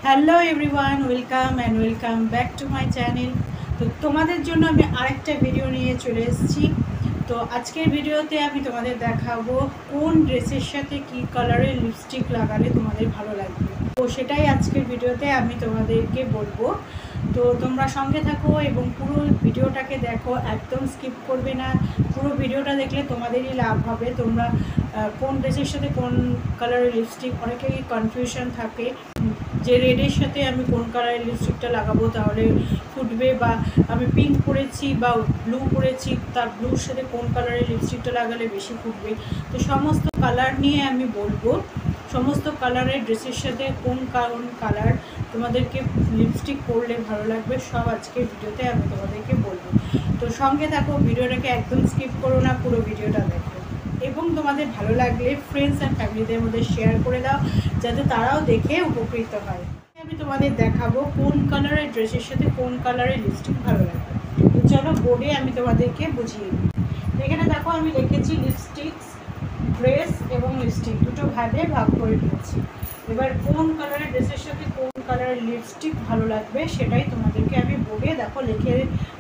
Hello everyone, welcome back to my channel. তো তোমাদের জন্য আমি আরেকটা ভিডিও নিয়ে চলে এসেছি। তো আজকের ভিডিওতে আমি তোমাদের দেখাবো কোন ড্রেসের সাথে কি কালারের লিপস্টিক লাগালে তোমাদের ভালো লাগবে। তো সেটাই আজকের ভিডিওতে আমি তোমাদেরকে বলবো। তো তোমরা সঙ্গে থাকো এবং পুরো ভিডিওটাকে দেখো, একদম স্কিপ করবে না। পুরো ভিডিওটা দেখলে তোমাদেরই লাভ হবে। তোমরা কোন ড্রেসের সাথে কোন কালারের লিপস্টিক, অনেকেরই কনফিউশন থাকে যে রেডের সাথে আমি কোন কালারের লিপস্টিকটা লাগাবো তাহলে ফুটবে, বা আমি পিঙ্ক পরেছি বা ব্লু পরেছি, তার ব্লুর সাথে কোন কালারের লিপস্টিকটা লাগালে বেশি ফুটবে। তো সমস্ত কালার নিয়ে আমি বলবো, সমস্ত কালারের ড্রেসের সাথে কোন কালার তোমাদেরকে লিপস্টিক পরলে ভালো লাগবে, সব আজকে ভিডিওতে আমি তোমাদেরকে বলবো। তো সঙ্গে থাকো, ভিডিওটাকে একদম স্কিপ করো না, পুরো ভিডিওটা দেখো এবং তোমাদের ভালো লাগলে ফ্রেন্ডস অ্যান্ড ফ্যামিলিদের মধ্যে শেয়ার করে দাও যাতে তারাও দেখে উপকৃত হয়। আমি তোমাদের দেখাবো কোন কালারের ড্রেসের সাথে কোন কালারের লিপস্টিক ভালো লাগবে। তো চলো বোর্ডে আমি তোমাদেরকে বুঝিয়ে দিই। এখানে দেখো আমি লিখেছি লিপস্টিক, ড্রেস এবং লিপস্টিক দুটো ভাগে ভাগ করে দিয়েছি। এবার কোন কালারের ড্রেসের সাথে কোন কালারের লিপস্টিক ভালো লাগবে সেটাই তোমাদেরকে আমি বোর্ডে দেখো লিখে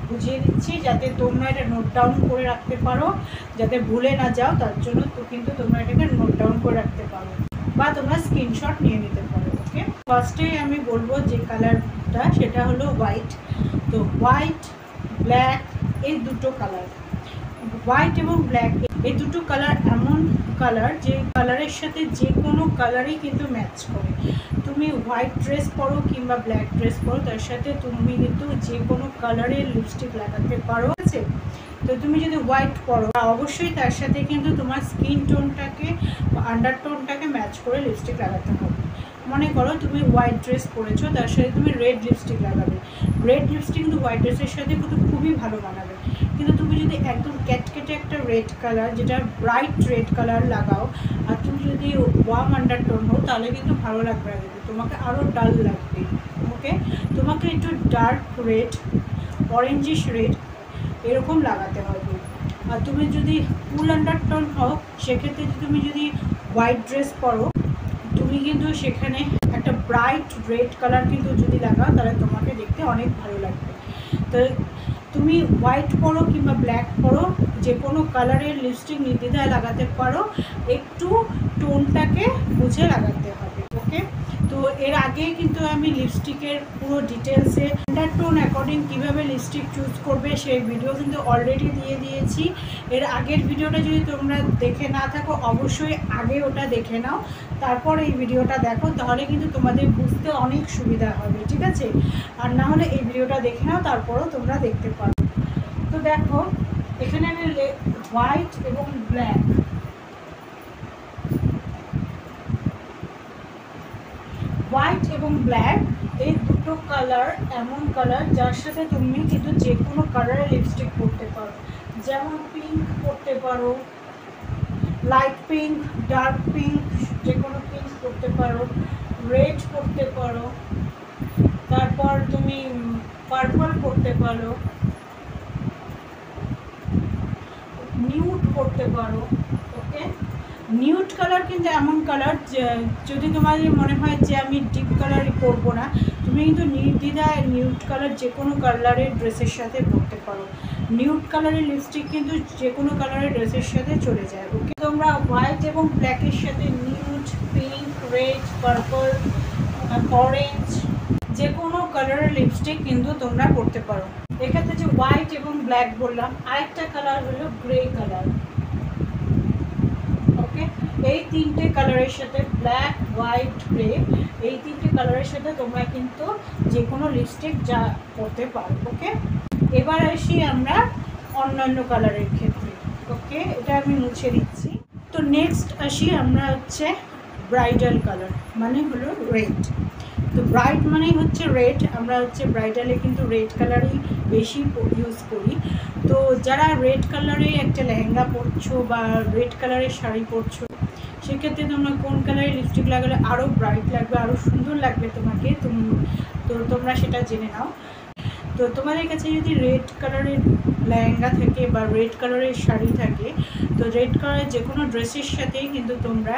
বুঝিয়ে দিচ্ছি, যাতে তোমরা এটা নোট ডাউন করে রাখতে পারো, যাতে ভুলে না যাও। তার জন্য তো কিন্তু তোমরা এটাকে নোট ডাউন করে রাখতে পারো বা তোমরা স্ক্রিনশট নিয়ে নিতে পারো। ওকে, ফার্স্টে আমি বলবো যে কালারটা, সেটা হলো হোয়াইট। তো হোয়াইট, ব্ল্যাক, এই দুটো কালার, হোয়াইট এবং ব্ল্যাক এই দুটো কালার এমন কালার যে কালারের সাথে যে কোনো কালারই কিন্তু ম্যাচ করে। তুমি হোয়াইট ড্রেস পরো কিংবা ব্ল্যাক ড্রেস পরো, তার সাথে তুমি কিন্তু যে কোনো কালারের লিপস্টিক লাগাতে পারো। আছে, তো তুমি যদি হোয়াইট পরো অবশ্যই তার সাথে কিন্তু তোমার স্কিন টোনটাকে বা আন্ডার টোনটাকে ম্যাচ করে লিপস্টিক লাগাতে হবে। মনে করো তুমি হোয়াইট ড্রেস পরেছো, তার সাথে তুমি রেড লিপস্টিক লাগাবে। রেড লিপস্টিক কিন্তু হোয়াইট ড্রেসের সাথে কিন্তু খুবই ভালো মানাবে। কিন্তু তুমি যদি একদম ক্যাটকেটে একটা রেড কালার, যেটা ব্রাইট রেড কালার লাগাও, আর তুমি যদি ওয়ার্ম আন্ডারটোন হও, তাহলে কিন্তু ভালো লাগবে না, কিন্তু তোমাকে আরও ডাল লাগবে। ওকে, তোমাকে একটু ডার্ক রেড, অরেঞ্জিশ রেড এরকম লাগাতে হবে। আর তুমি যদি ফুল আন্ডারটোন হও, সেক্ষেত্রে তুমি যদি হোয়াইট ড্রেস পরো, তুমি কিন্তু সেখানে একটা ব্রাইট রেড কালার কিন্তু যদি লাগাও, তাহলে তোমাকে দেখতে অনেক ভালো লাগবে। তো তুমি হোয়াইট পরো কিংবা ব্ল্যাক পরো, যে কোনো কালারের লিপস্টিক নির্দ্বিধায় লাগাতে পারো, একটু টোনটাকে বুঝে লাগাতে হবে। ওকে, তো এর আগে কিন্তু আমি লিপস্টিকের পুরো ডিটেলসে আন্ডারটোন অ্যাকর্ডিং কীভাবে লিপস্টিক চুজ করবে সেই ভিডিও কিন্তু অলরেডি দিয়ে দিয়েছি। এর আগের ভিডিওটা যদি তোমরা দেখে না থাকো, অবশ্যই আগে ওটা দেখে নাও, তারপর এই ভিডিওটা দেখো, তাহলে কিন্তু তোমাদের বুঝতে অনেক সুবিধা হবে। ঠিক আছে, আর না হলে এই ভিডিওটা দেখে নাও, তারপরও তোমরা দেখতে পারো। তো দেখো এখানে আমি হোয়াইট এবং ব্ল্যাক, হোয়াইট এবং ব্ল্যাক এই দুটো কালার এমন কালার যার সাথে তুমি কিন্তু যে কোনো কালারের লিপস্টিক পরতে পারো। যেমন পিঙ্ক পরতে পারো, লাইট পিঙ্ক, ডার্ক পিঙ্ক, যে কোনো পিঙ্ক পরতে পারো, রেড পরতে পারো, তারপর তুমি পার্পল পরতে পারো, নিউড পরতে পারো। ওকে, নিউড কালার কিন্তু এমন কালার, যদি তোমাদের মনে হয় যে আমি ডিপ কালারই পরবো না, তুমি কিন্তু নির্দ্বিধায় নিউড কালার যে কোনো কালারের ড্রেসের সাথে পরতে পারো। নিউড কালারের লিপস্টিক কিন্তু যে কোনো কালারের ড্রেসের সাথে চলে যায়। ওকে, তোমরা হোয়াইট এবং ব্ল্যাকের সাথে nude, pink, red, purple, orange যে কোনো কালারের লিপস্টিক কিন্তু তোমরা পরতে পারো। এক্ষেত্রে যে হোয়াইট এবং ব্ল্যাক বললাম, আরেকটা কালার হলো গ্রে কালার। ওকে, এই তিনটে কালারের সাথে, ব্ল্যাক, হোয়াইট, গ্রে, এই তিনটে কালারের সাথে তোমরা কিন্তু যে কোনো লিপস্টিক যা পরতে পারো। ওকে, এবার আসি আমরা অন্যান্য কালারের ক্ষেত্রে। ওকে, এটা আমি মুছে দিচ্ছি। তো নেক্সট আসি আমরা হচ্ছে ব্রাইডাল কালার, মানে হলো রেড। তো ব্রাইট মানেই হচ্ছে রেড, আমরা হচ্ছে ব্রাইডালে কিন্তু রেড কালারই বেশি ইউজ করি। তো যারা রেড কালারে একটা লেহেঙ্গা পরছো বা রেড কালারের শাড়ি পরছো, সেক্ষেত্রে তোমরা কোন কালারের লিপস্টিক লাগালে আরও ব্রাইট লাগবে, আরও সুন্দর লাগবে তোমাকে, তো তোমরা সেটা জেনে নাও। তো তোমাদের কাছে যদি রেড কালারের লেহেঙ্গা থাকে বা রেড কালারের শাড়ি থাকে, তো রেড কালারের যে কোনো ড্রেসের সাথেই কিন্তু তোমরা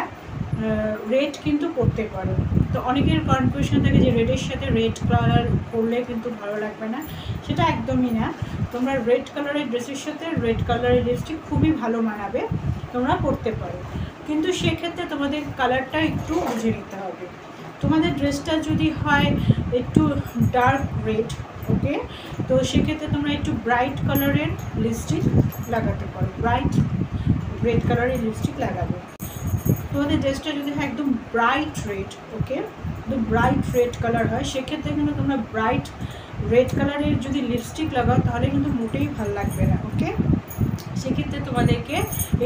রেড কিন্তু পরতে পারো। তো অনেকের কনফিউশন থাকে যে রেডের সাথে রেড কালার করলে কিন্তু ভালো লাগবে না, সেটা একদমই না। তোমরা রেড কালারের ড্রেসের সাথে রেড কালারের লিপস্টিক খুবই ভালো মানাবে, তোমরা পরতে পারো। কিন্তু সেক্ষেত্রে তোমাদের কালারটা একটু বুঝে নিতে হবে। তোমাদের ড্রেসটা যদি হয় একটু ডার্ক রেড, ওকে, তো সেক্ষেত্রে তোমরা একটু ব্রাইট কালারের লিপস্টিক লাগাতে পারো, ব্রাইট রেড কালারের লিপস্টিক লাগাবে। তোমাদের ড্রেসটা যদি হয় একদম ব্রাইট রেড, ওকে, একদম ব্রাইট রেড কালার হয়, সেক্ষেত্রে কিন্তু তোমরা ব্রাইট রেড কালারের যদি লিপস্টিক লাগাও তাহলে কিন্তু মোটেই ভালো লাগবে না, ওকে। সেক্ষেত্রে তোমাদেরকে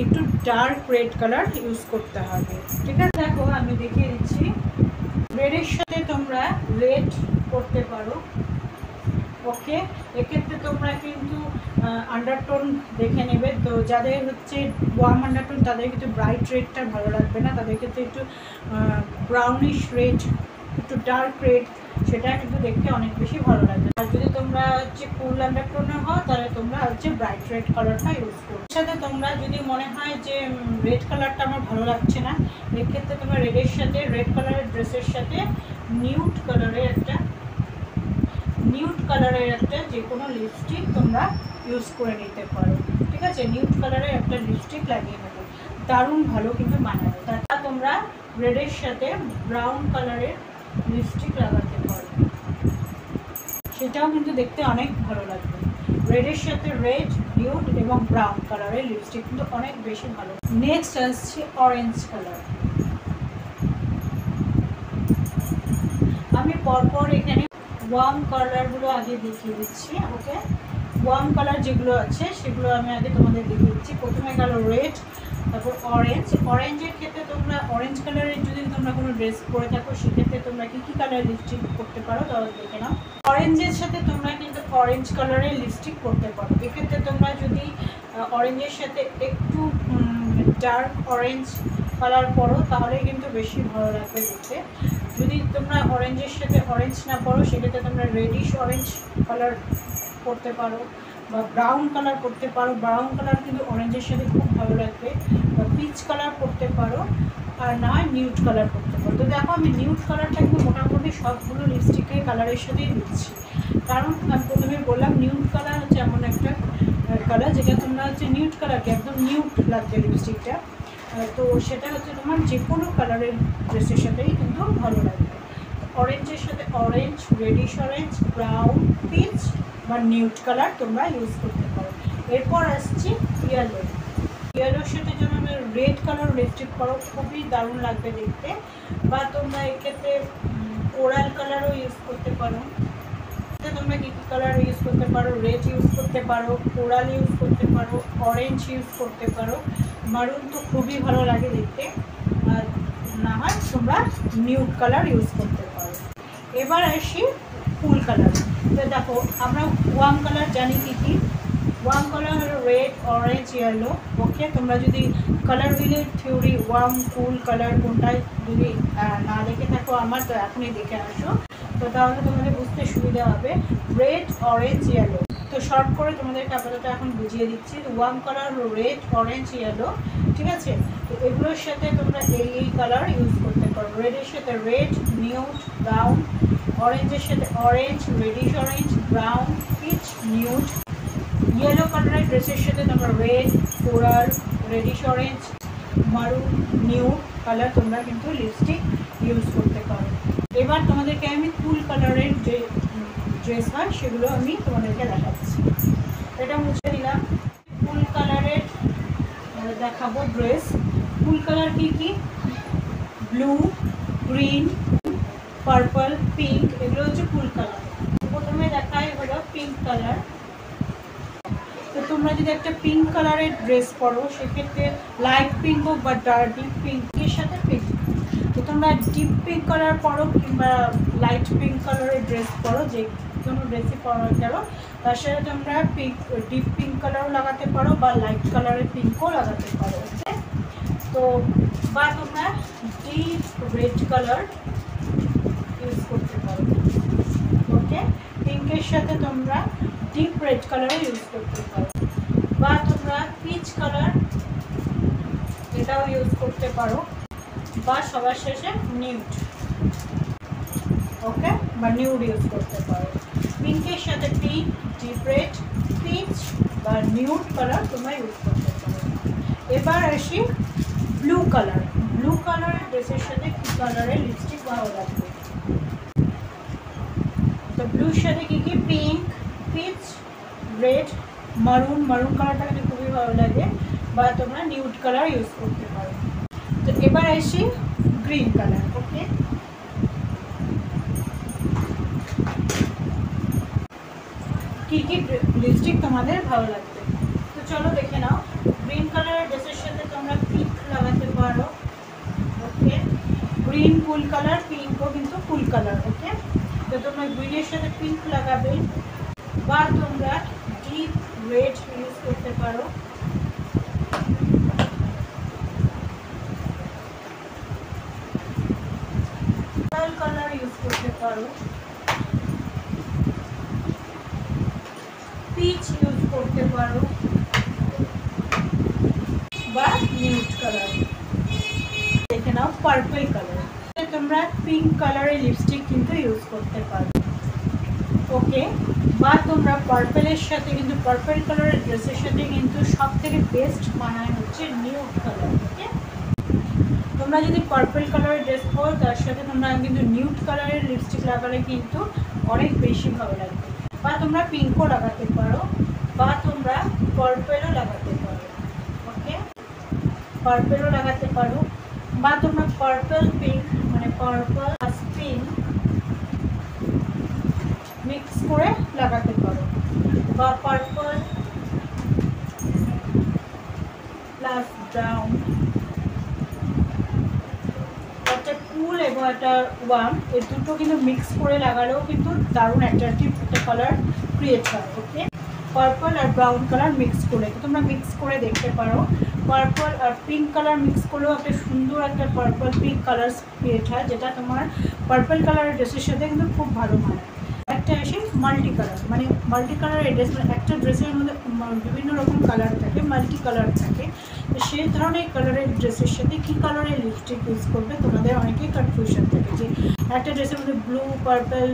একটু ডার্ক রেড কালার ইউজ করতে হবে, ঠিক আছে। দেখো আমি দেখিয়ে দিচ্ছি, রেডের সাথে তোমরা রেড করতে পারো, ওকে। এক্ষেত্রে তোমরা কিন্তু আন্ডারটোন দেখে নেবে। তো যাদের হচ্ছে ওয়ার্ম আন্ডারটোন তাদের কিন্তু ব্রাইট রেডটা ভালো লাগবে না, তাদের ক্ষেত্রে একটু ব্রাউনিশ রেড, একটু ডার্ক রেড, সেটা কিন্তু দেখতে অনেক বেশি ভালো লাগবে। আর যদি তোমরা হচ্ছে কুল আন্ডারটোনের হও তাহলে তোমরা হচ্ছে ব্রাইট রেড কালারটা ইউজ করো। এর সাথে তোমরা যদি মনে হয় যে রেড কালারটা আমার ভালো লাগছে না, এক্ষেত্রে তোমরা রেডের সাথে রেড কালারের ড্রেসের সাথে নিউড কালারের একটা যে কোনো লিপস্টিক তোমরা ইউজ করে নিতে পারো, ঠিক আছে। নিউড কালারের একটা লিপস্টিক লাগিয়ে নেবে, দারুণ ভালো কিন্তু মানাবে। তাছাড়া তোমরা রেডের সাথে ব্রাউন কালারের লিপস্টিক লাগাতে পারো, সেটাও কিন্তু দেখতে অনেক ভালো লাগবে। রেডের সাথে রেড, নিউড এবং ব্রাউন কালারের লিপস্টিক কিন্তু অনেক বেশি ভালো। নেক্সট আসছে অরেঞ্জ কালার। আমি পরপর এখানে ওয়ার্ম কালারগুলো আগে দেখিয়ে দিচ্ছি, ওকে। ওয়ার্ম কালার যেগুলো আছে সেগুলো আমি আগে তোমাদের দেখিয়ে দিচ্ছি। প্রথমে গেল রেড, তারপর অরেঞ্জ। অরেঞ্জের ক্ষেত্রে তোমরা অরেঞ্জ কালারের যদি তোমরা কোনো ড্রেস পরে থাকো সেক্ষেত্রে তোমরা কী কালার লিপস্টিক করতে পারো তাহলে দেখে নাও। অরেঞ্জের সাথে তোমরা কিন্তু অরেঞ্জ কালারের লিপস্টিক করতে পারো। এক্ষেত্রে তোমরা যদি অরেঞ্জের সাথে একটু ডার্ক অরেঞ্জ কালার পরো তাহলে কিন্তু বেশি ভালো লাগবে দেখতে। যদি তোমরা অরেঞ্জের সাথে অরেঞ্জ না পরো সেক্ষেত্রে তোমরা রেডিশ অরেঞ্জ কালার করতে পারো বা ব্রাউন কালার করতে পারো। ব্রাউন কালার কিন্তু অরেঞ্জের সাথে খুব ভালো লাগবে, বা পিচ কালার করতে পারো, আর না হয় নিউড কালার করতে পারো। তো দেখো আমি নিউড কালারটা কিন্তু মোটামুটি সবগুলো লিপস্টিকের কালারের সাথেই দিচ্ছি, কারণ আমি প্রথমে বললাম নিউড কালার হচ্ছে এমন একটা কালার যেটা তোমরা হচ্ছে নিউড কালারকে একদম নিউড লাগবে লিপস্টিকটা, তো সেটা হচ্ছে তোমার যে কোনো কালারের ড্রেসের সাথেই কিন্তু ভালো লাগবে। অরেঞ্জের সাথে orange, reddish orange, brown, peach বা নিউড কালার তোমরা ইউজ করতে পারো। এরপর আসছি ইয়েলো। ইয়েলোর সাথে যেন রেড কালার লিপস্টিক করো, খুবই দারুণ লাগবে দেখতে। বা তোমরা এক্ষেত্রে কোরাল কালারও ইউজ করতে পারো। তোমরা কী কী কালার ইউজ করতে পারো? রেড ইউজ করতে পারো, কোরাল ইউজ করতে পারো, অরেঞ্জ ইউজ করতে পারো, মারুন তো খুবই ভালো লাগে দেখতে, আর না হয় তোমরা নিউড কালার ইউজ করতে পারো। এবার আসি ফুল কালার। তো দেখো আমরা ওয়ার্ম কালার জানি কী কী। ওয়ার্ম কালার হলো রেড, অরেঞ্জ, ইয়েলো, ওকে। তোমরা যদি কালার হুইলের থিওরি ওয়ার্ম, কুল কালার কোনটায় যদি না দেখে থাকো আমার, তো এখনই দেখে আসো, তো তাহলে তোমাদের বুঝতে সুবিধা হবে। রেড, অরেঞ্জ, ইয়েলো, তো শর্ট করে তোমাদেরকে আপাতত এখন বুঝিয়ে দিচ্ছি। ওয়ার্ম কালার হলো রেড, অরেঞ্জ, ইয়েলো, ঠিক আছে। তো এগুলোর সাথে তোমরা এই কালার ইউজ করতে পারো। রেডের সাথে রেড, নিউড, ব্রাউন, অরেঞ্জের সাথে orange, reddish orange, brown, peach, nude. Yellow কালারের ড্রেসের সাথে তোমরা red, coral, reddish orange, maroon, nude colour তোমরা কিন্তু লিপস্টিক ইউজ করতে পারো। এবার তোমাদেরকে আমি কুল কালারের যে ড্রেস হয় সেগুলো আমি তোমাদেরকে দেখাচ্ছি। এটা মুছে দিলাম। কুল কালারের দেখাবো ড্রেস। কুল কালার কী কী? ব্লু, গ্রিন, পার্পল, পিঙ্ক, এগুলো হচ্ছে কুল কালার। প্রথমে দেখাই হলো পিঙ্ক কালার। তো তোমরা যদি একটা পিঙ্ক কালারের ড্রেস পরো সেক্ষেত্রে লাইট পিঙ্ক হোক বা ডিপ পিঙ্কের সাথে পিঙ্ক, তো তোমরা ডিপ পিঙ্ক কালার পরো কিংবা লাইট পিঙ্ক কালারের ড্রেস পরো, যে কোনো ড্রেসই পরো কেন, তার সাথে তোমরা ডিপ পিঙ্ক কালারও লাগাতে পারো বা লাইট কালারের পিঙ্কও লাগাতে পারো, ওকে। তো বা তোমরা ডিপ রেড কালার ইউজ করতে পারো, ওকে। পিঙ্কের সাথে তোমরা ডিপ রেড কালারও ইউজ করতে পারো, বা তোমরা পিচ কালার এটাও ইউজ করতে পারো, বা সবার শেষে নিউড। ওকে, বা নিউড ইউজ করতে পারো। পিঙ্কের সাথে পিঙ্ক, ডিপ রেড, পিচ বা নিউড কালার তোমরা ইউজ করতে পারো। এবার আসি ব্লু কালার। ব্লু কালারের ড্রেসের সাথে কি কালারের লিপস্টিক ভালো লাগবে? তো ব্লুর সাথে কি কি? পিঙ্ক, পিচ, রেড, মারুন। মারুন কালারটা কিন্তু খুবই ভালো লাগে, বা তোমরা নিউড কালার ইউজ করতে পারো। তো এবার আসি গ্রিন কালার। ওকে, কি কি লিপস্টিক তোমাদের ভালো লাগবে? তো চলো দেখে নাও। গ্রিন কালারের ড্রেসের সাথে তোমরা পিঙ্ক লাগাতে পারো। ওকে, গ্রিন কুল কালার, পিঙ্কও কিন্তু কুল কালার। ওকে, তো তোমরা গ্রিনের সাথে পিঙ্ক লাগাবে, বা তোমরা ডিপ রেড ইউজ করতে পারো। পার্পল কালার ইউজ করতে পারো, পিচ ইউজ করতে পারো, বা নিউড কালার। দেখে নাও পার্পল কালার। তোমরা পিঙ্ক কালারের লিপস্টিক কিন্তু ইউজ করতে পারো। ওকে, বা তোমরা পার্পলের সাথে কিন্তু পার্পল কালারের ড্রেসের সাথে কিন্তু সব থেকে বেস্ট মানায় হচ্ছে নিউড কালার। ওকে, তোমরা যদি পার্পল কালারের ড্রেস পরো তার সাথে তোমরা কিন্তু নিউড কালারের লিপস্টিক লাগালে কিন্তু অনেক বেশি ভালো লাগবে। বা তোমরা পিঙ্কও লাগাতে পারো, বা তোমরা পার্পলও লাগাতে পারো। ওকে, পার্পলও লাগাতে পারো, বা তোমরা পার্পল পিঙ্ক মানে পার্পল আর পিঙ্ক মিক্স করে লাগাতে পারো, বা পার্পল প্লাস ব্রাউন, একটা কুল এবং একটা ওয়ার্ম, এই দুটো কিন্তু মিক্স করে লাগালেও কিন্তু দারুণ অ্যাট্রাকটিভ একটা কালার ক্রিয়েট হয়। ওকে, পার্পল আর ব্রাউন কালার মিক্স করে তোমরা মিক্স করে দেখতে পারো। পার্পল আর পিঙ্ক কালার মিক্স করলেও একটা সুন্দর একটা পার্পল পিঙ্ক কালার ক্রিয়েট হয়, যেটা তোমার পার্পল কালারের ড্রেসের সাথে কিন্তু খুব ভালো মানায়। একটা আসে মাল্টি কালার, মানে মাল্টি কালারের ড্রেস, মানে একটা ড্রেসের মধ্যে বিভিন্ন রকম কালার থাকে, মাল্টি কালার থাকে। তো সেই ধরনের কালারের ড্রেসের সাথে কী কালারের লিপস্টিক ইউজ করবে তোমাদের অনেকেই কনফিউশন থাকে, যে একটা ড্রেসের মধ্যে ব্লু, পার্পল,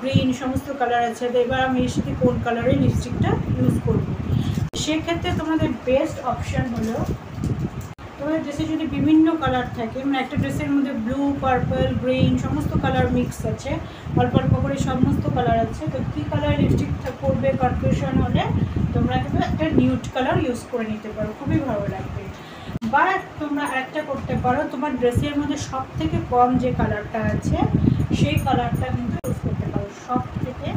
গ্রিন সমস্ত কালার আছে, তো এবার আমি এর সাথে কোন কালারের লিপস্টিকটা ইউজ করব। সেক্ষেত্রে তোমাদের বেস্ট অপশান হলো, তোমাদের ড্রেসে যদি বিভিন্ন কালার থাকে, মানে একটা ড্রেসের মধ্যে ব্লু, পার্পল, গ্রিন সমস্ত কালার মিক্স আছে, অল্প অল্প করে সমস্ত কালার আছে, তো কী কালার লিপস্টিক করবে কনফিউশন হলে তোমরা কিন্তু একটা নিউড কালার ইউজ করে নিতে পারো, খুবই ভালো লাগবে। বা তোমরা একটা করতে পারো, তোমার ড্রেসের মধ্যে সব থেকে কম যে কালারটা আছে সেই কালারটা কিন্তু ইউজ করতে পারো, সব থেকে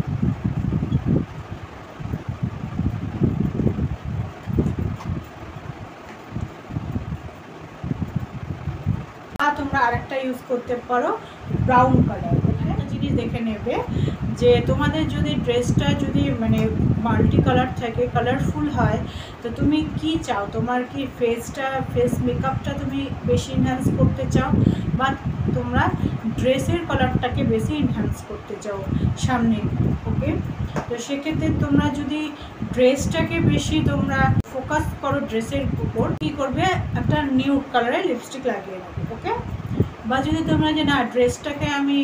তোমরা আরেকটা ইউজ করতে পারো ব্রাউন কালার। একটা জিনিস দেখে নেবে যে তোমাদের যদি ড্রেসটা যদি মানে মাল্টি কালার থাকে, কালারফুল হয়, তো তুমি কি চাও? তোমার কি ফেস মেকআপটা তুমি বেশি এনহ্যান্স করতে চাও, বা তোমরা ড্রেসের কালারটাকে বেশি এনহ্যান্স করতে চাও সামনে? ওকে, তো সেক্ষেত্রে তোমরা যদি ড্রেসটাকে বেশি তোমরা ফোকাস করো ড্রেসের উপর, কী করবে? একটা নিউড কালারের লিপস্টিক লাগিয়ে নেবে। ওকে, বা যদি তোমরা যে না ড্রেসটাকে আমি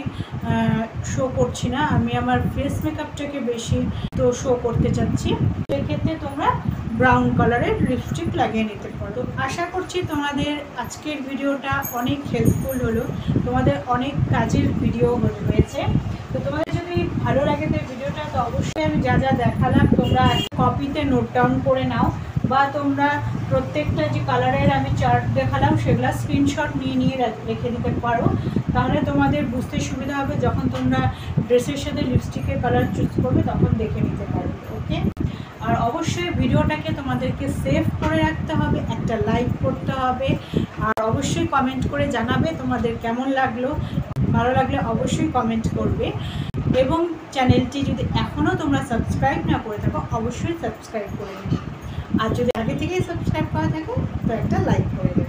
শো করছি না, আমি আমার ফেস মেকআপটাকে বেশি তো শো করতে চাচ্ছি, সেক্ষেত্রে তোমরা ব্রাউন কালারের লিপস্টিক লাগিয়ে নিতে পারো। তো আশা করছি তোমাদের আজকের ভিডিওটা অনেক হেল্পফুল হলো, তোমাদের অনেক কাজের ভিডিও হয়েছে। তো তোমাদের যদি ভালো লাগে তো ভিডিওটা, তো অবশ্যই আমি যা যা দেখালাম তোমরা কপিতে নোট ডাউন করে নাও, বা তোমরা প্রত্যেকটা যে কালারের আমি চার্ট দেখালাম সেগুলো স্ক্রিনশট নিয়ে রেখে দিতে পারো, তাহলে তোমাদের বুঝতে সুবিধা হবে, যখন তোমরা ড্রেসের সাথে লিপস্টিকের কালার চুজ করবে তখন দেখে নিতে পারবে। ওকে, আর অবশ্যই ভিডিওটাকে তোমাদেরকে সেভ করে রাখতে হবে, একটা লাইক করতে হবে, আর অবশ্যই কমেন্ট করে জানাবে তোমাদের কেমন লাগলো। ভালো লাগলে অবশ্যই কমেন্ট করবে, এবং চ্যানেলটি যদি এখনও তোমরা সাবস্ক্রাইব না করে থাকো অবশ্যই সাবস্ক্রাইব করে নেবে, আর যদি আগে থেকেই সাবস্ক্রাইব করা থাকে তো একটা লাইক করে দেবে।